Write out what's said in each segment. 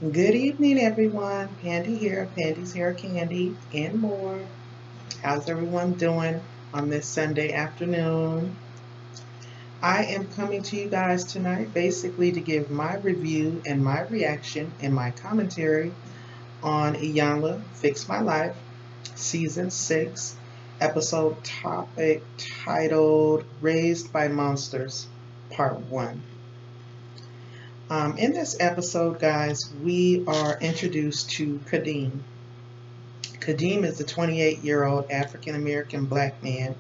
Good evening, everyone. Pandy here, Pandy's Hair Candy, and more. How's everyone doing on this Sunday afternoon? I am coming to you guys tonight basically to give my review and my reaction and my commentary on Iyanla Fix My Life, Season 6, episode topic titled Raised by Monsters, Part 1. In this episode, guys, we are introduced to Kadeem. Kadeem is a 28-year-old African American black man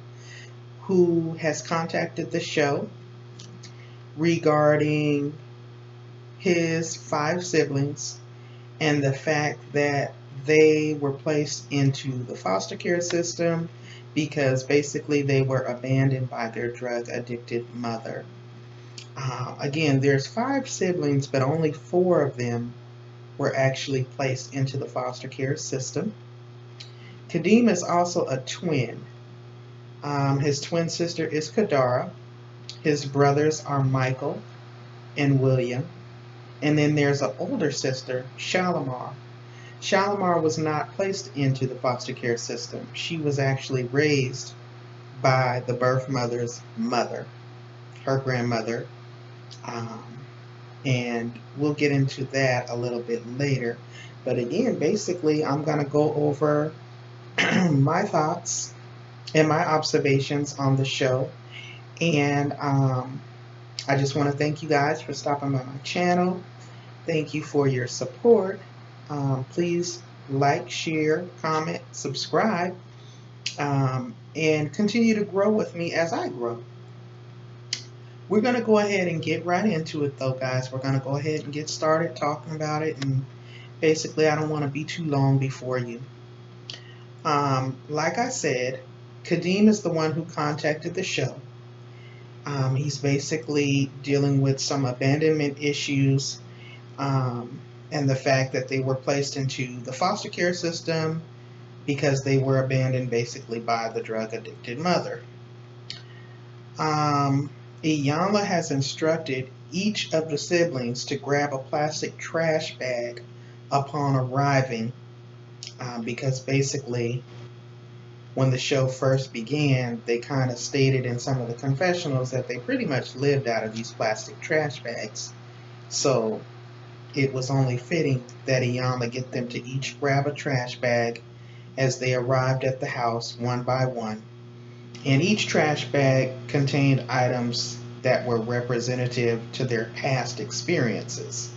who has contacted the show regarding his 5 siblings and the fact that they were placed into the foster care system because basically they were abandoned by their drug addicted mother. Again, there's 5 siblings, but only 4 of them were actually placed into the foster care system. Kadeem is also a twin. His twin sister is Kadara. His brothers are Michael and William. And then there's an older sister, Shalimar. Shalimar was not placed into the foster care system. She was actually raised by the birth mother's mother, her grandmother. Um, and we'll get into that a little bit later. But again, basically, I'm going to go over my thoughts and my observations on the show. And I just want to thank you guys for stopping by my channel. Thank you for your support. Please like, share, comment, subscribe, and continue to grow with me as I grow. We're going to go ahead and get right into it, though, guys. We're going to go ahead and get started talking about it. And basically, I don't want to be too long before you. Like I said, Kadeem is the one who contacted the show. He's basically dealing with some abandonment issues and the fact that they were placed into the foster care system because they were abandoned basically by the drug addicted mother. Iyanla has instructed each of the siblings to grab a plastic trash bag upon arriving because basically when the show first began, they kind of stated in some of the confessionals that they pretty much lived out of these plastic trash bags. So it was only fitting that Iyanla get them to each grab a trash bag as they arrived at the house one by one. And each trash bag contained items that were representative to their past experiences.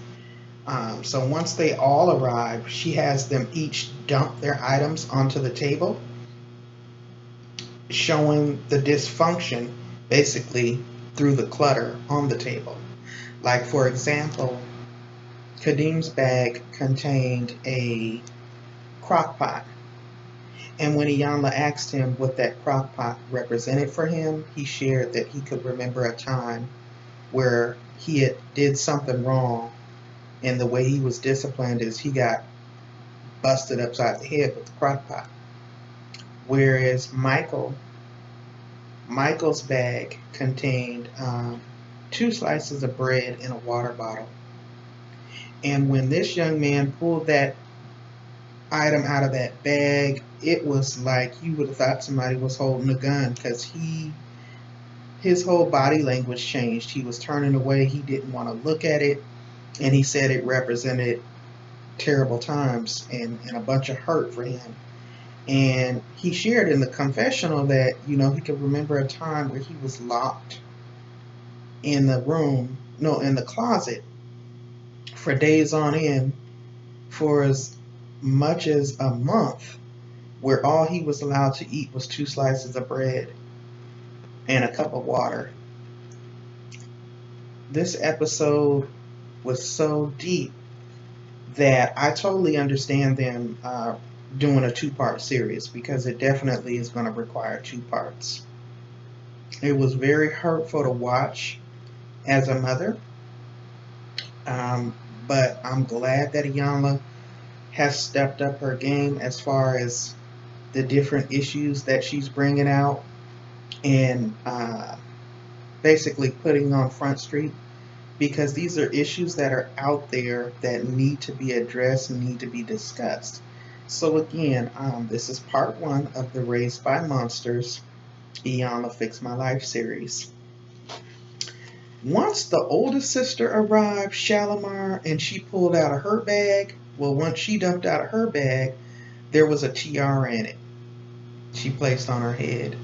So once they all arrive, she has them each dump their items onto the table, showing the dysfunction basically through the clutter on the table. Like, for example, Kadeem's bag contained a crock pot. And when Iyanla asked him what that crock pot represented for him, he shared that he could remember a time where he had did something wrong, and the way he was disciplined is he got busted upside the head with the crock pot. Whereas Michael's bag contained 2 slices of bread in a water bottle. And when this young man pulled that item out of that bag, it was like you would have thought somebody was holding a gun because his whole body language changed. He was turning away. He didn't want to look at it. And he said it represented terrible times and a bunch of hurt for him. And he shared in the confessional that, he could remember a time where he was locked in the closet for days on end for as much as a month, where all he was allowed to eat was 2 slices of bread and a cup of water. This episode was so deep that I totally understand them doing a 2-part series because it definitely is going to require 2 parts. It was very hurtful to watch as a mother, but I'm glad that Iyanla has stepped up her game as far as the different issues that she's bringing out and basically putting on Front Street because these are issues that are out there that need to be addressed, need to be discussed. So again, this is part one of the Raised by Monsters Iyanla Fix My Life series. Once the oldest sister arrived, Shalimar, and she pulled out of her bag, well, once she dumped out of her bag, there was a tiara in it she placed on her head.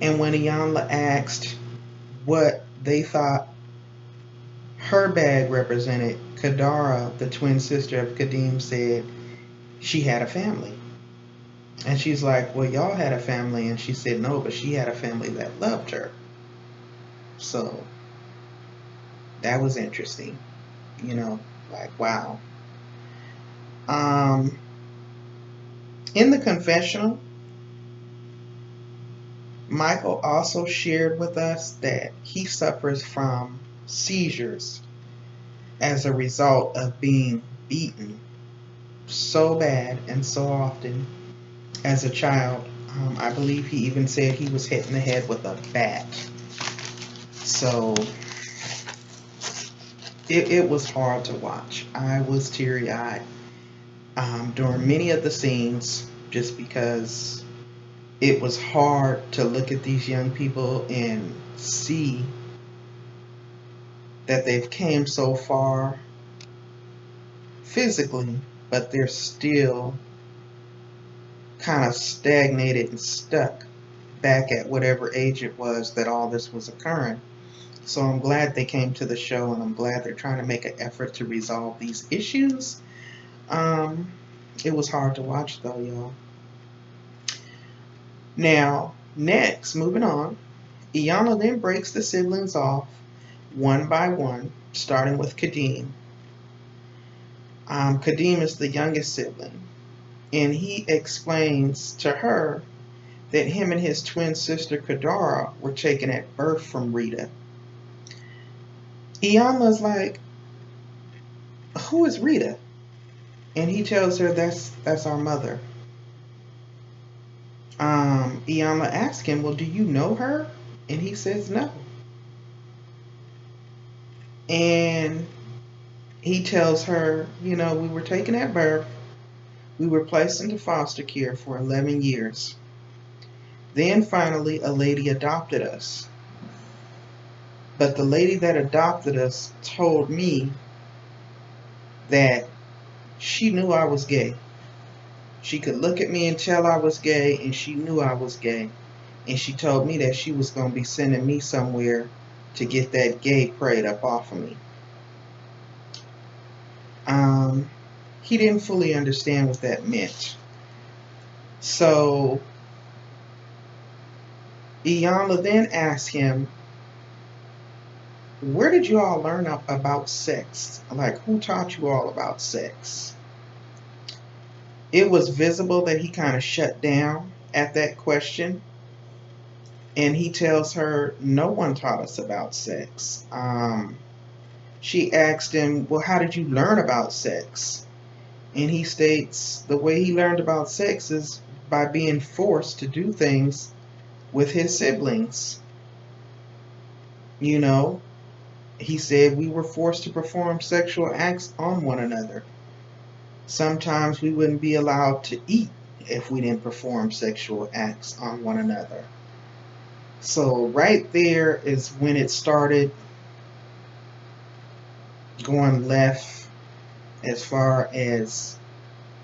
And when Iyanla asked what they thought her bag represented, Kadara, the twin sister of Kadeem, said she had a family. And she's like, well, y'all had a family. And she said, no, but she had a family that loved her. So that was interesting. You know, like, wow. In the confessional, Michael also shared with us that he suffers from seizures as a result of being beaten so bad and so often as a child. I believe he even said he was hit in the head with a bat. So it was hard to watch. I was teary-eyed during many of the scenes just because it was hard to look at these young people and see that they've came so far physically, but they're still kind of stagnated and stuck back at whatever age it was that all this was occurring. So I'm glad they came to the show, and I'm glad they're trying to make an effort to resolve these issues. It was hard to watch though, y'all. Now, next, moving on, Iyanla then breaks the siblings off one by one, starting with Kadeem. Kadeem is the youngest sibling, and he explains to her that him and his twin sister Kadara were taken at birth from Rita. Iyanla's like, who is Rita? And he tells her that's our mother. Iyanla asks him, well, do you know her? And he says no. And he tells her, we were taken at birth. We were placed into foster care for 11 years. Then finally, a lady adopted us. But the lady that adopted us told me that she knew I was gay. She could look at me and tell I was gay, and she knew I was gay. And she told me that she was going to be sending me somewhere to get that gay prayed up off of me. He didn't fully understand what that meant. So Iyanla then asked him, where did you all learn about sex? Like, who taught you all about sex? It was visible that he kind of shut down at that question. And he tells her, no one taught us about sex. She asked him, well, how did you learn about sex? And he states the way he learned about sex is by being forced to do things with his siblings. He said we were forced to perform sexual acts on one another. Sometimes we wouldn't be allowed to eat if we didn't perform sexual acts on one another. So right there is when it started going left as far as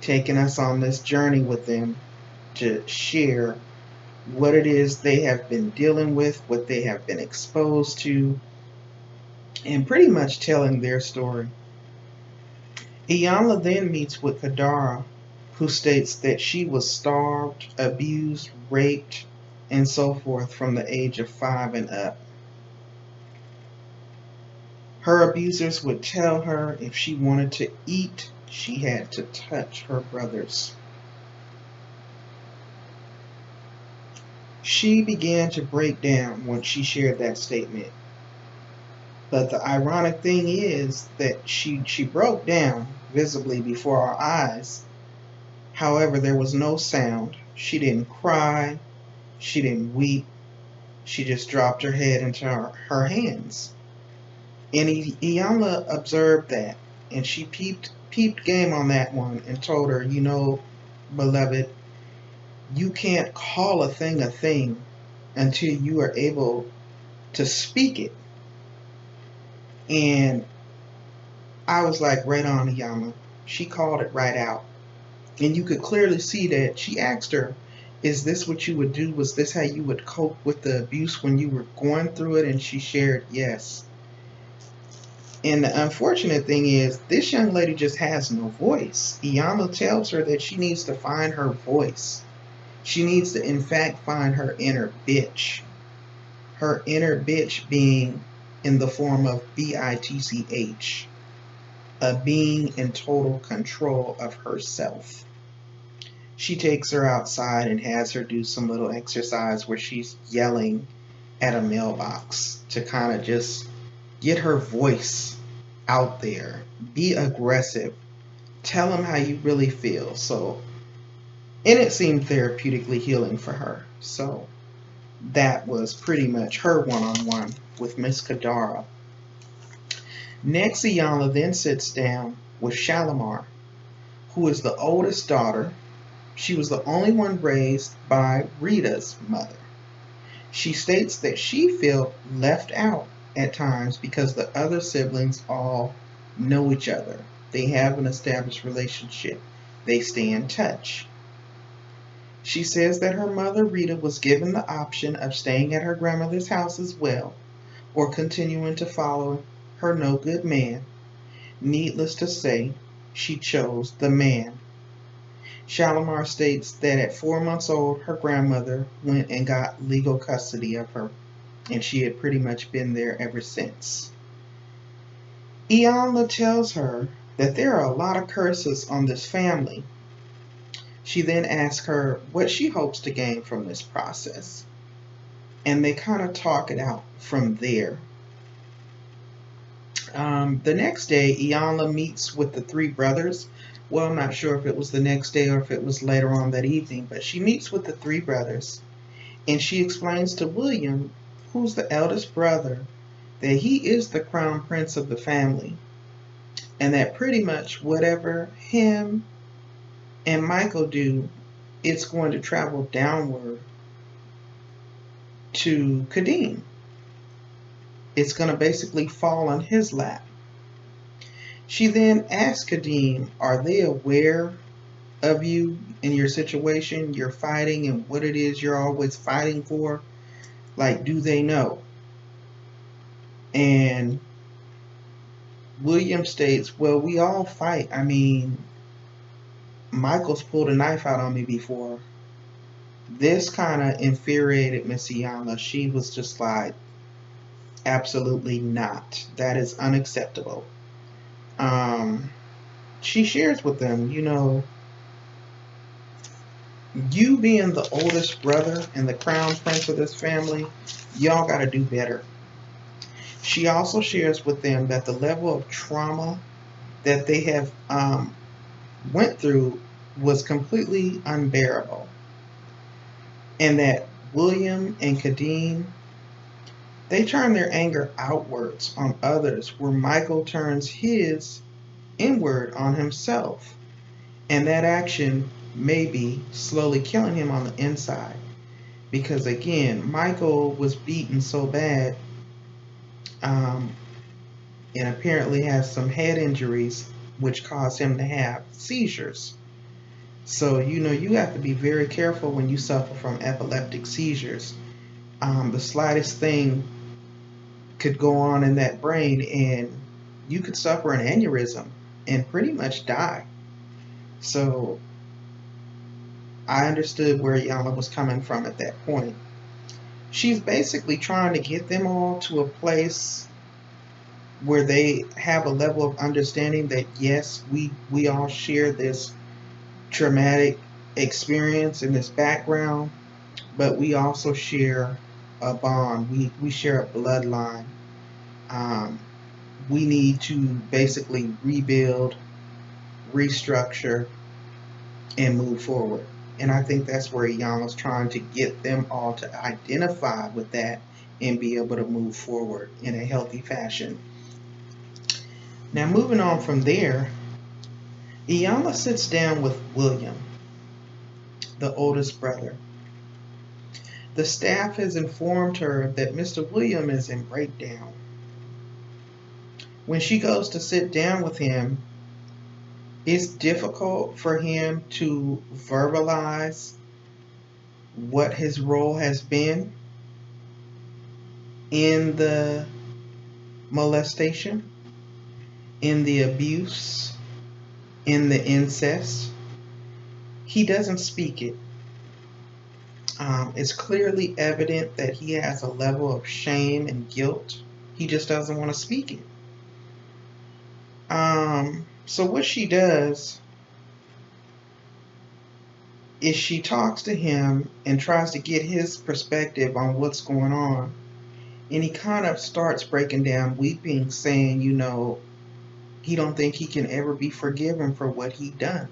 taking us on this journey with them to share what it is they have been dealing with, what they have been exposed to, and pretty much telling their story. Iyanla then meets with Kadara, who states that she was starved, abused, raped, and so forth from the age of 5 and up. Her abusers would tell her if she wanted to eat, she had to touch her brothers. She began to break down once she shared that statement. But the ironic thing is that she broke down visibly before our eyes. However, there was no sound. She didn't cry. She didn't weep. She just dropped her head into her hands. And Iyanla observed that, and she peeped game on that one and told her, you know, beloved, you can't call a thing until you are able to speak it. And I was like, right on, Iyanla. She called it right out. And you could clearly see that she asked her, is this what you would do? Was this how you would cope with the abuse when you were going through it? And she shared, yes. And the unfortunate thing is, this young lady just has no voice. Iyanla tells her that she needs to find her voice. She needs to, in fact, find her inner bitch. Her inner bitch being in the form of bitch, a being in total control of herself. She takes her outside and has her do some little exercise where she's yelling at a mailbox to kind of just get her voice out there. Be aggressive. Tell them how you really feel. So, and it seemed therapeutically healing for her. So that was pretty much her one-on-one with Miss Kadara. Next, Iyanla then sits down with Shalimar, who is the oldest daughter. She was the only one raised by Rita's mother. She states that she felt left out at times because the other siblings all know each other. They have an established relationship. They stay in touch. She says that her mother, Rita, was given the option of staying at her grandmother's house as well, or continuing to follow her no good man. Needless to say, she chose the man. Shalimar states that at 4 months old, her grandmother went and got legal custody of her, and she had pretty much been there ever since. Iyanla tells her that there are a lot of curses on this family. She then asks her what she hopes to gain from this process, and they kind of talk it out from there. The next day, Iyanla meets with the three brothers. Well, I'm not sure if it was the next day or if it was later on that evening, but she meets with the three brothers, and she explains to William, who's the eldest brother, that he is the crown prince of the family, and that pretty much whatever him and Michael do, it's going to travel downward to Kadeem. It's going to basically fall on his lap. She then asks Kadeem, are they aware of you and your situation, you're fighting, and what it is you're always fighting for? Like, do they know? And William states, well, we all fight. I mean, Michael's pulled a knife out on me before. This kind of infuriated Miss Iyanla. She was just like, absolutely not. That is unacceptable. She shares with them, you know, you being the oldest brother and the crown prince of this family, y'all got to do better. She also shares with them that the level of trauma that they have went through was completely unbearable, and that William and Kadeem, they turn their anger outwards on others, where Michael turns his inward on himself, and that action may be slowly killing him on the inside. Because again, Michael was beaten so bad, um, and apparently has some head injuries, which caused him to have seizures. So, you know, you have to be very careful when you suffer from epileptic seizures. The slightest thing could go on in that brain, and you could suffer an aneurysm and pretty much die. So, I understood where Iyanla was coming from at that point. She's basically trying to get them all to a place where they have a level of understanding that yes, we all share this traumatic experience and this background, but we also share a bond. We share a bloodline. Um, we need to basically rebuild, restructure, and move forward. And I think that's where Iyanla's trying to get them all to identify with that and be able to move forward in a healthy fashion. Now, moving on from there, Iyanla sits down with William, the oldest brother. The staff has informed her that Mr. William is in breakdown. When she goes to sit down with him, it's difficult for him to verbalize what his role has been in the molestation, in the abuse, in the incest. He doesn't speak it. It's clearly evident that he has a level of shame and guilt. He just doesn't want to speak it. So what she does is she talks to him and tries to get his perspective on what's going on. And he kind of starts breaking down, weeping, saying, he don't think he can ever be forgiven for what he done.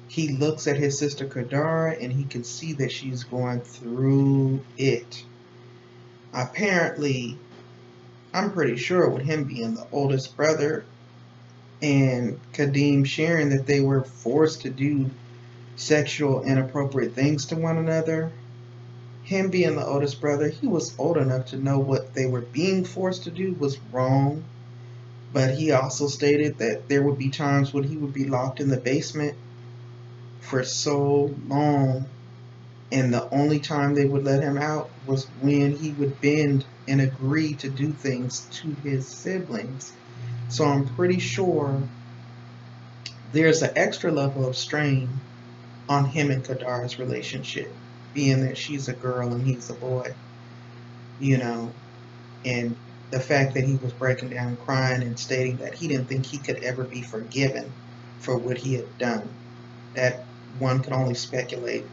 He looks at his sister Kadara and he can see that she's going through it. Apparently, I'm pretty sure with him being the oldest brother and Kadeem sharing that they were forced to do sexual inappropriate things to one another, him being the oldest brother, he was old enough to know what they were being forced to do was wrong. But he also stated that there would be times when he would be locked in the basement for so long, and the only time they would let him out was when he would bend and agree to do things to his siblings. So I'm pretty sure there's an extra level of strain on him and Kadara's relationship, being that she's a girl and he's a boy, and the fact that he was breaking down crying and stating that he didn't think he could ever be forgiven for what he had done. That one can only speculate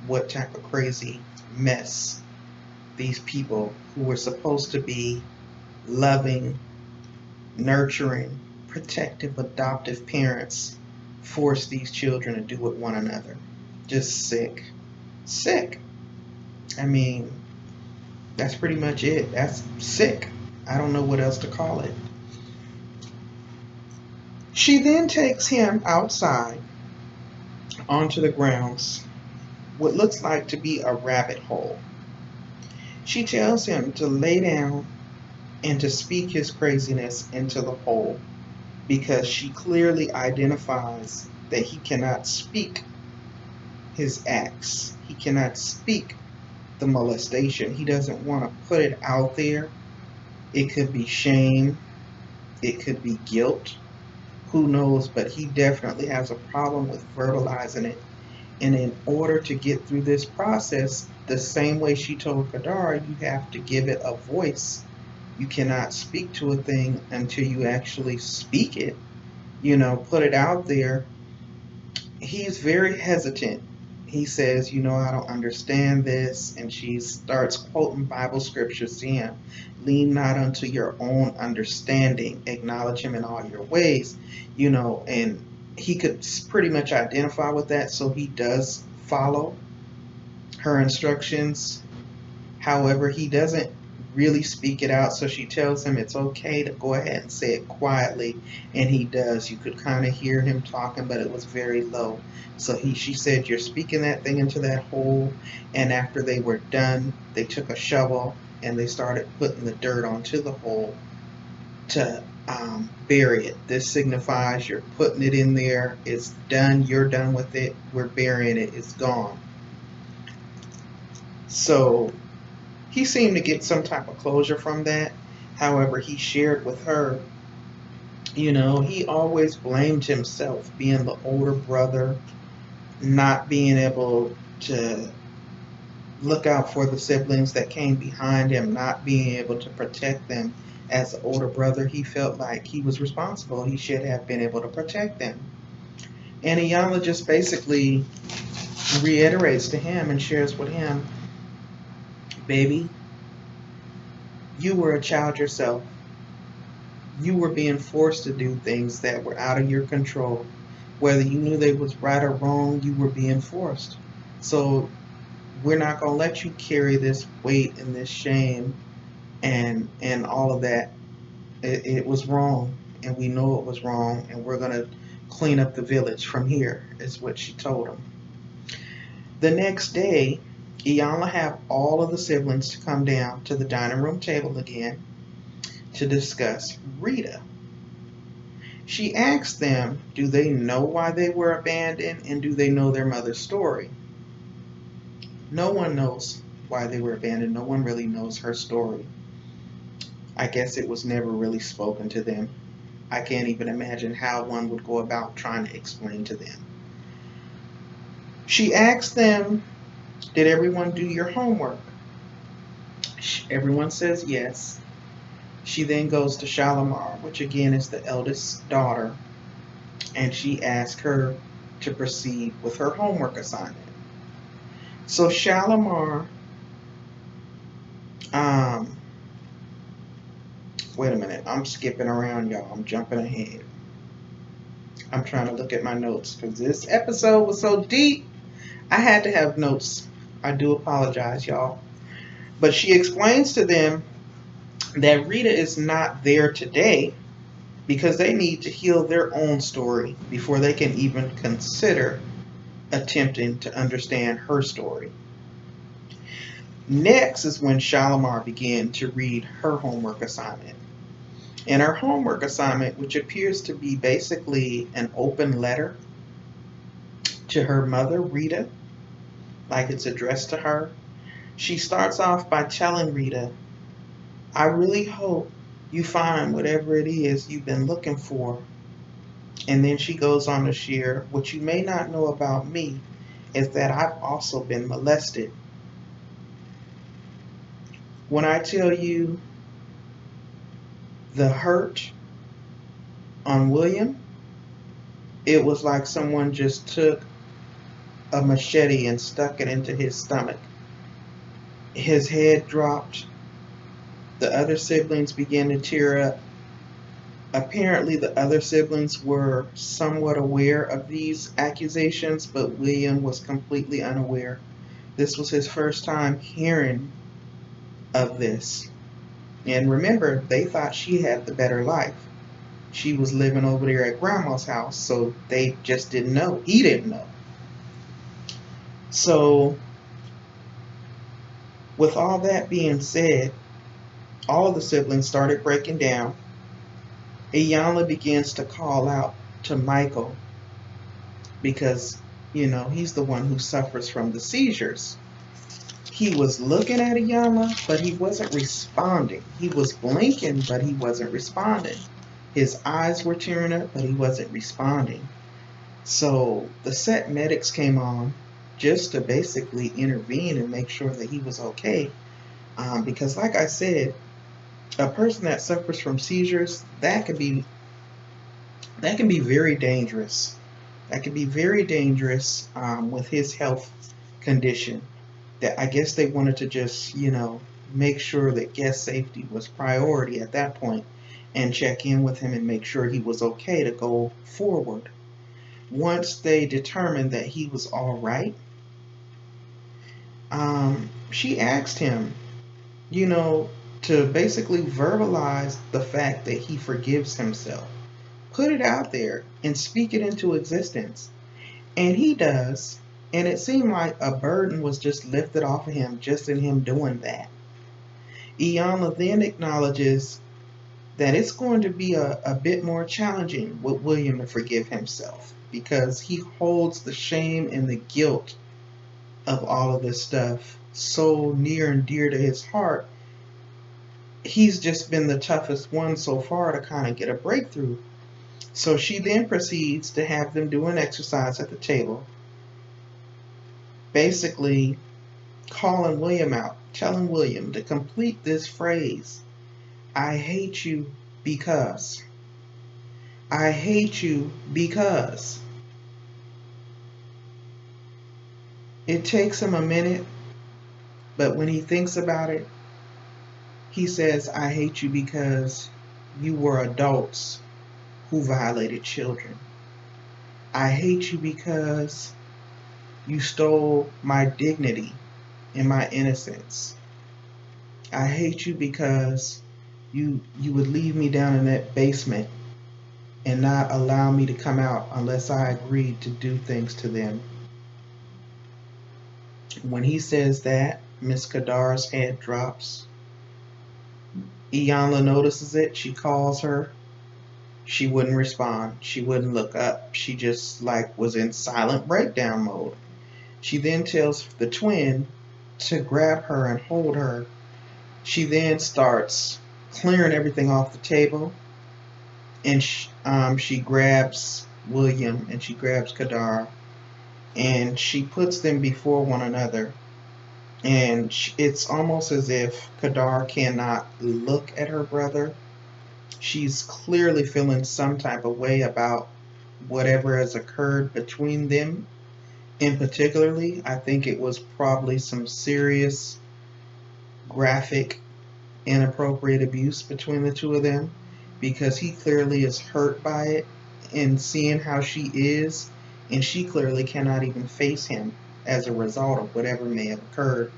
what type of crazy mess these people who were supposed to be loving, nurturing, protective, adoptive parents force these children to do with one another. Just sick. Sick. I mean, that's pretty much it. That's sick. I don't know what else to call it. She then takes him outside onto the grounds, what looks like to be a rabbit hole. She tells him to lay down and to speak his craziness into the hole because she clearly identifies that he cannot speak his acts. He cannot speak the molestation. He doesn't want to put it out there. It could be shame. It could be guilt. Who knows? But he definitely has a problem with verbalizing it. And in order to get through this process, the same way she told Kadara, you have to give it a voice. You cannot speak to a thing until you actually speak it, put it out there. He's very hesitant. He says, I don't understand this. And she starts quoting Bible scriptures to him. Lean not unto your own understanding. Acknowledge him in all your ways, and he could pretty much identify with that. So he does follow her instructions. However, he doesn't really speak it out. So she tells him it's okay to go ahead and say it quietly. And he does. You could kind of hear him talking, but it was very low. So she said, you're speaking that thing into that hole. And after they were done, they took a shovel and they started putting the dirt onto the hole to bury it. This signifies you're putting it in there. It's done. You're done with it. We're burying it. It's gone. So he seemed to get some type of closure from that. However, he shared with her, he always blamed himself, being the older brother, not being able to look out for the siblings that came behind him, not being able to protect them. As the older brother, he felt like he was responsible. He should have been able to protect them. And Iyanla just basically reiterates to him and shares with him, baby, you were a child yourself. You were being forced to do things that were out of your control. Whether you knew they was right or wrong, you were being forced. So we're not going to let you carry this weight and this shame and all of that. It was wrong. and we know it was wrong, and we're going to clean up the village from here, is what she told him. The next day, Iyanla had all of the siblings to come down to the dining room table again to discuss Rita. She asked them, do they know why they were abandoned, and do they know their mother's story? No one knows why they were abandoned. No one really knows her story. I guess it was never really spoken to them. I can't even imagine how one would go about trying to explain to them. She asked them, did everyone do your homework? Everyone says yes. She then goes to Shalimar, which again is the eldest daughter, and she asks her to proceed with her homework assignment. So Shalimar, wait a minute, I'm skipping around, y'all. I'm jumping ahead. I'm trying to look at my notes because this episode was so deep. I had to have notes. I do apologize, y'all. But she explains to them that Rita is not there today because they need to heal their own story before they can even consider attempting to understand her story. Next is when Shalimar began to read her homework assignment. And her homework assignment, which appears to be basically an open letter to her mother, Rita, like it's addressed to her, she starts off by telling Rita, I really hope you find whatever it is you've been looking for. And then she goes on to share, what you may not know about me is that I've also been molested. When I tell you the hurt on William, it was like someone just took a machete and stuck it into his stomach. His head dropped. The other siblings began to tear up. Apparently, the other siblings were somewhat aware of these accusations, but William was completely unaware. This was his first time hearing of this. And remember, they thought she had the better life. She was living over there at Grandma's house, so they just didn't know. He didn't know. So, with all that being said, all of the siblings started breaking down. Iyanla begins to call out to Michael because, he's the one who suffers from the seizures. He was looking at Iyanla, but he wasn't responding. He was blinking, but he wasn't responding. His eyes were tearing up, but he wasn't responding. So the set medics came on just to basically intervene and make sure that he was okay. Because like I said, a person that suffers from seizures, that can be very dangerous. That can be very dangerous with his health condition. That I guess they wanted to just, make sure that guest safety was priority at that point and check in with him and make sure he was okay to go forward. Once they determined that he was all right, she asked him, to basically verbalize the fact that he forgives himself. Put it out there and speak it into existence. And he does. And it seemed like a burden was just lifted off of him just in him doing that. Iyanla then acknowledges that it's going to be a bit more challenging with William to forgive himself because he holds the shame and the guilt of all of this stuff so near and dear to his heart. He's just been the toughest one so far to kind of get a breakthrough. So she then proceeds to have them do an exercise at the table, basically calling William out, telling William to complete this phrase, I hate you because. I hate you because. It takes him a minute, but when he thinks about it, he says, I hate you because you were adults who violated children. I hate you because you stole my dignity and my innocence. I hate you because you would leave me down in that basement and not allow me to come out unless I agreed to do things to them. When he says that, Miss Kadar's head drops. Iyanla notices it. She calls her. She wouldn't respond. She wouldn't look up. She just like was in silent breakdown mode. She then tells the twin to grab her and hold her. She then starts clearing everything off the table, and she grabs William and she grabs Kadar, and she puts them before one another. And it's almost as if Kadar cannot look at her brother. She's clearly feeling some type of way about whatever has occurred between them. In particularly, I think it was probably some serious, graphic, inappropriate abuse between the two of them, because he clearly is hurt by it and seeing how she is, and she clearly cannot even face him as a result of whatever may have occurred.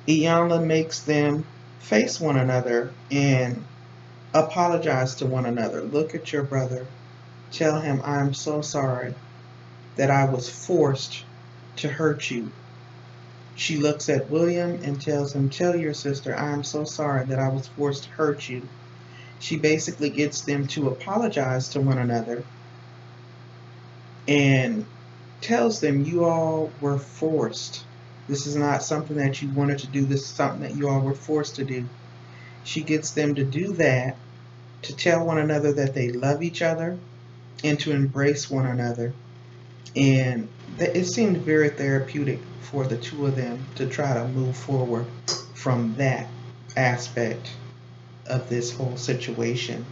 Iyanla makes them face one another and apologize to one another. Look at your brother. Tell him I'm so sorry that I was forced to hurt you. She looks at William and tells him, tell your sister I'm so sorry that I was forced to hurt you. She basically gets them to apologize to one another and tells them you all were forced. This is not something that you wanted to do. This is something that you all were forced to do. She gets them to do that, to tell one another that they love each other and to embrace one another. And it seemed very therapeutic for the two of them to try to move forward from that aspect of this whole situation.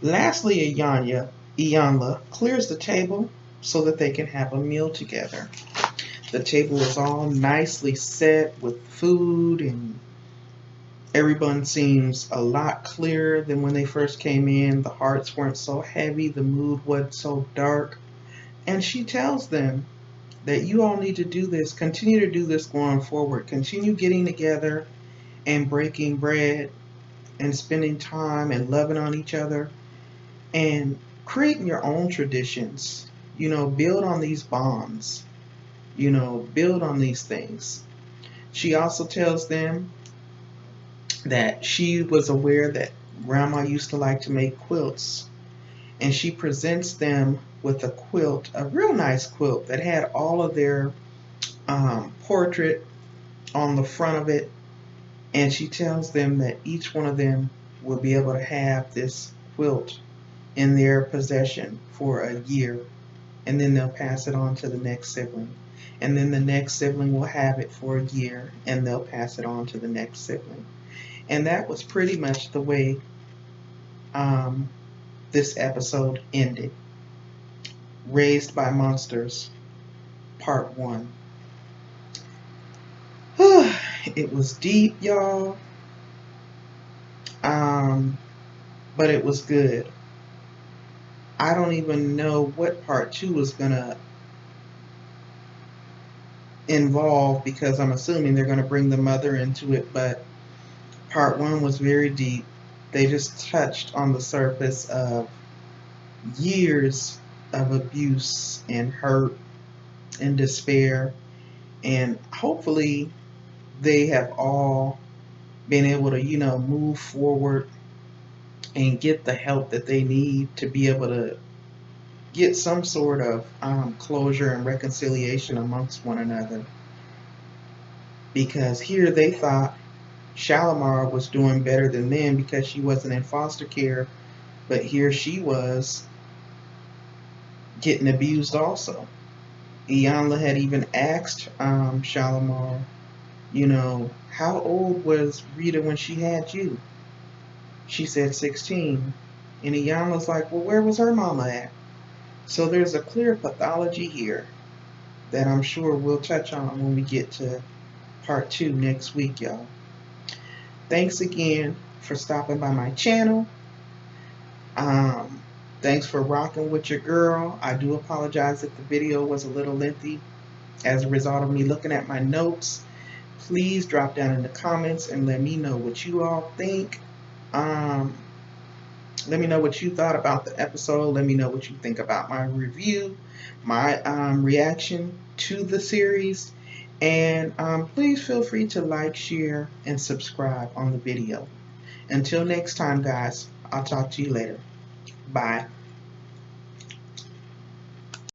Lastly, Iyanla clears the table so that they can have a meal together. The table is all nicely set with food, and everyone seems a lot clearer than when they first came in. The hearts weren't so heavy, the mood wasn't so dark. And she tells them that you all need to do this, continue to do this going forward. Continue getting together and breaking bread and spending time and loving on each other and creating your own traditions. Build on these bonds, build on these things. She also tells them that she was aware that Grandma used to like to make quilts, and she presents them with a quilt, a real nice quilt that had all of their portrait on the front of it, and she tells them that each one of them will be able to have this quilt in their possession for a year, and then they'll pass it on to the next sibling, and then the next sibling will have it for a year and they'll pass it on to the next sibling. And that was pretty much the way this episode ended. Raised by Monsters, Part 1. It was deep, y'all. But it was good. I don't even know what Part 2 is going to involve, because I'm assuming they're going to bring the mother into it, but Part 1 was very deep. They just touched on the surface of years of abuse and hurt and despair, and hopefully they have all been able to move forward and get the help that they need to be able to get some sort of closure and reconciliation amongst one another. Because here they thought Shalimar was doing better than them because she wasn't in foster care, but here she was getting abused also. Iyanla had even asked Shalimar, how old was Rita when she had you? She said 16. And Iyanla's like, well, where was her mama at? So there's a clear pathology here that I'm sure we'll touch on when we get to Part 2 next week, y'all. Thanks again for stopping by my channel. Thanks for rocking with your girl. I do apologize if the video was a little lengthy as a result of me looking at my notes. Please drop down in the comments and let me know what you all think. Let me know what you thought about the episode. Let me know what you think about my review, my reaction to the series. And please feel free to like, share, and subscribe on the video. Until next time, guys, I'll talk to you later. Bye.